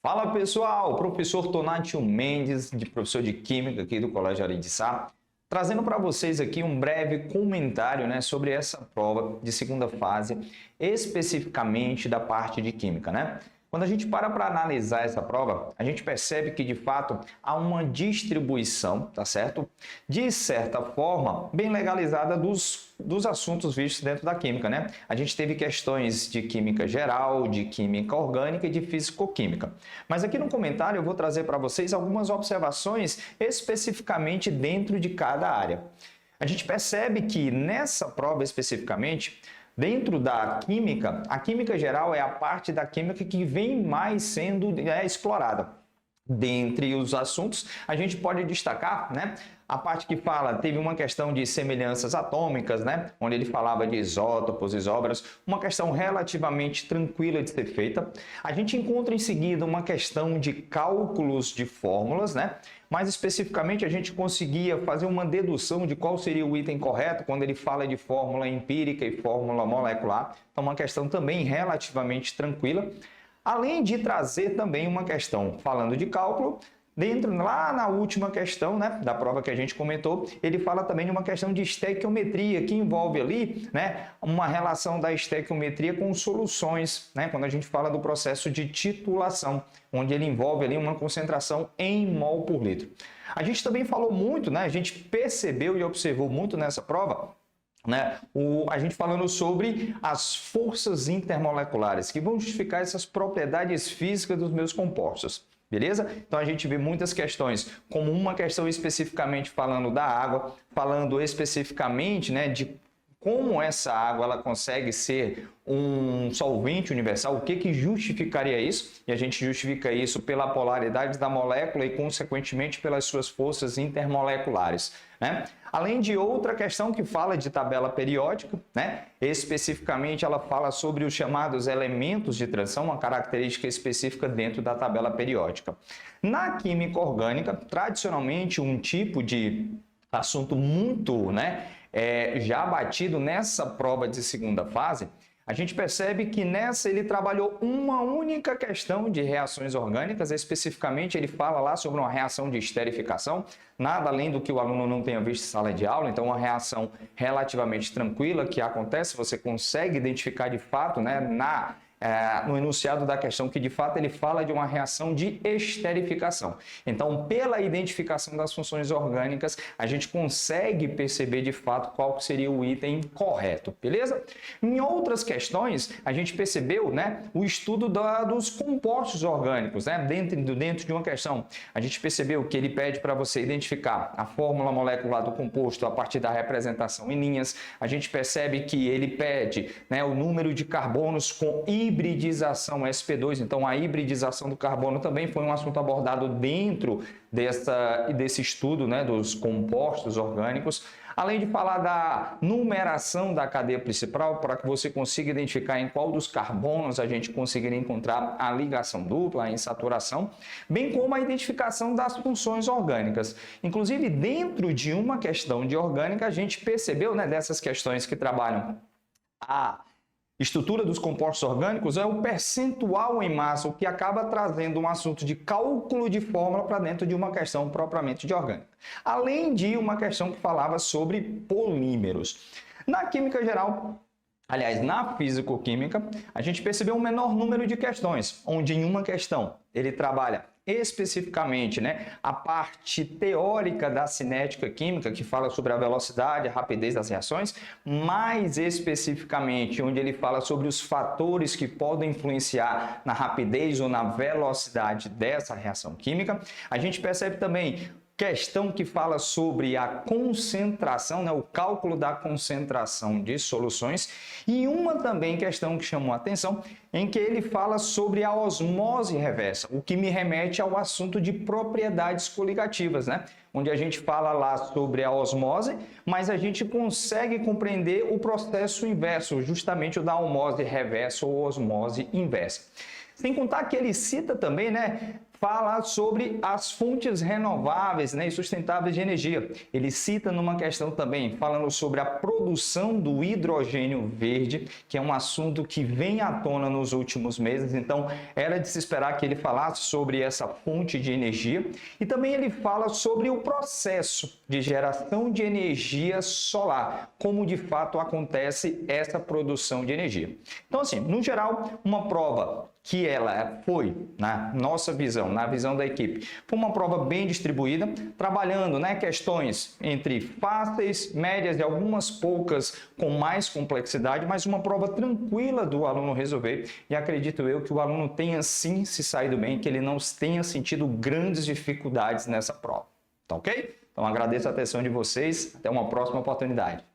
Fala pessoal, professor Tonátio Mendes, professor de Química aqui do Colégio Araçá, trazendo para vocês aqui um breve comentário, sobre essa prova de segunda fase, especificamente da parte de Química, Quando a gente para analisar essa prova, a gente percebe que, de fato, há uma distribuição, tá certo? De certa forma, bem legalizada dos assuntos vistos dentro da Química, A gente teve questões de Química geral, de Química orgânica e de Físico-Química. Mas aqui no comentário eu vou trazer para vocês algumas observações especificamente dentro de cada área. A gente percebe que nessa prova especificamente, dentro da química, a química geral é a parte da química que vem mais sendo explorada. Dentre os assuntos, a gente pode destacar, a parte que teve uma questão de semelhanças atômicas, onde ele falava de isótopos, isóbaros, uma questão relativamente tranquila de ser feita. A gente encontra em seguida uma questão de cálculos de fórmulas, Mais especificamente, a gente conseguia fazer uma dedução de qual seria o item correto quando ele fala de fórmula empírica e fórmula molecular. Então, uma questão também relativamente tranquila. Além de trazer também uma questão falando de cálculo, lá na última questão da prova que a gente comentou, ele fala também de uma questão de estequiometria, que envolve ali uma relação da estequiometria com soluções, quando a gente fala do processo de titulação, onde ele envolve ali uma concentração em mol por litro. A gente também falou muito, a gente percebeu e observou muito nessa prova, a gente falando sobre as forças intermoleculares, que vão justificar essas propriedades físicas dos meus compostos. Beleza? Então a gente vê muitas questões, como uma questão especificamente falando da água, falando especificamente de como essa água ela consegue ser um solvente universal, o que justificaria isso? E a gente justifica isso pela polaridade da molécula e, consequentemente, pelas suas forças intermoleculares. Além de outra questão que fala de tabela periódica, Especificamente ela fala sobre os chamados elementos de transição, uma característica específica dentro da tabela periódica. Na química orgânica, tradicionalmente um tipo de assunto muito já batido nessa prova de segunda fase, a gente percebe que nessa ele trabalhou uma única questão de reações orgânicas, especificamente ele fala lá sobre uma reação de esterificação, nada além do que o aluno não tenha visto em sala de aula, então uma reação relativamente tranquila que acontece, você consegue identificar de fato no enunciado da questão que de fato ele fala de uma reação de esterificação. Então, pela identificação das funções orgânicas, a gente consegue perceber de fato qual seria o item correto, beleza? Em outras questões, a gente percebeu o estudo dos compostos orgânicos, dentro de uma questão. A gente percebeu que ele pede para você identificar a fórmula molecular do composto a partir da representação em linhas. A gente percebe que ele pede o número de carbonos com hibridização sp2, então a hibridização do carbono também foi um assunto abordado dentro desse estudo dos compostos orgânicos, além de falar da numeração da cadeia principal para que você consiga identificar em qual dos carbonos a gente conseguiria encontrar a ligação dupla, a insaturação, bem como a identificação das funções orgânicas. Inclusive, dentro de uma questão de orgânica, a gente percebeu dessas questões que trabalham a estrutura dos compostos orgânicos é o percentual em massa, o que acaba trazendo um assunto de cálculo de fórmula para dentro de uma questão propriamente de orgânica. Além de uma questão que falava sobre polímeros. Na química geral, aliás, na físico-química, a gente percebeu um menor número de questões, onde em uma questão ele trabalha especificamente a parte teórica da cinética química, que fala sobre a velocidade, a rapidez das reações, mais especificamente onde ele fala sobre os fatores que podem influenciar na rapidez ou na velocidade dessa reação química. A gente percebe também questão que fala sobre a concentração, o cálculo da concentração de soluções, e uma também questão que chamou a atenção, em que ele fala sobre a osmose reversa, o que me remete ao assunto de propriedades coligativas, onde a gente fala lá sobre a osmose, mas a gente consegue compreender o processo inverso, justamente o da osmose reversa ou osmose inversa. Sem contar que ele cita também, fala sobre as fontes renováveis, né, e sustentáveis de energia. Ele cita numa questão também, falando sobre a produção do hidrogênio verde, que é um assunto que vem à tona nos últimos meses, então era de se esperar que ele falasse sobre essa fonte de energia. E também ele fala sobre o processo de geração de energia solar, como de fato acontece essa produção de energia. Então, assim, no geral, uma prova que ela foi, na nossa visão, na visão da equipe, foi uma prova bem distribuída, trabalhando, né, questões entre fáceis, médias e algumas poucas com mais complexidade, mas uma prova tranquila do aluno resolver, e acredito eu que o aluno tenha sim se saído bem, que ele não tenha sentido grandes dificuldades nessa prova, tá ok? Então agradeço a atenção de vocês, até uma próxima oportunidade.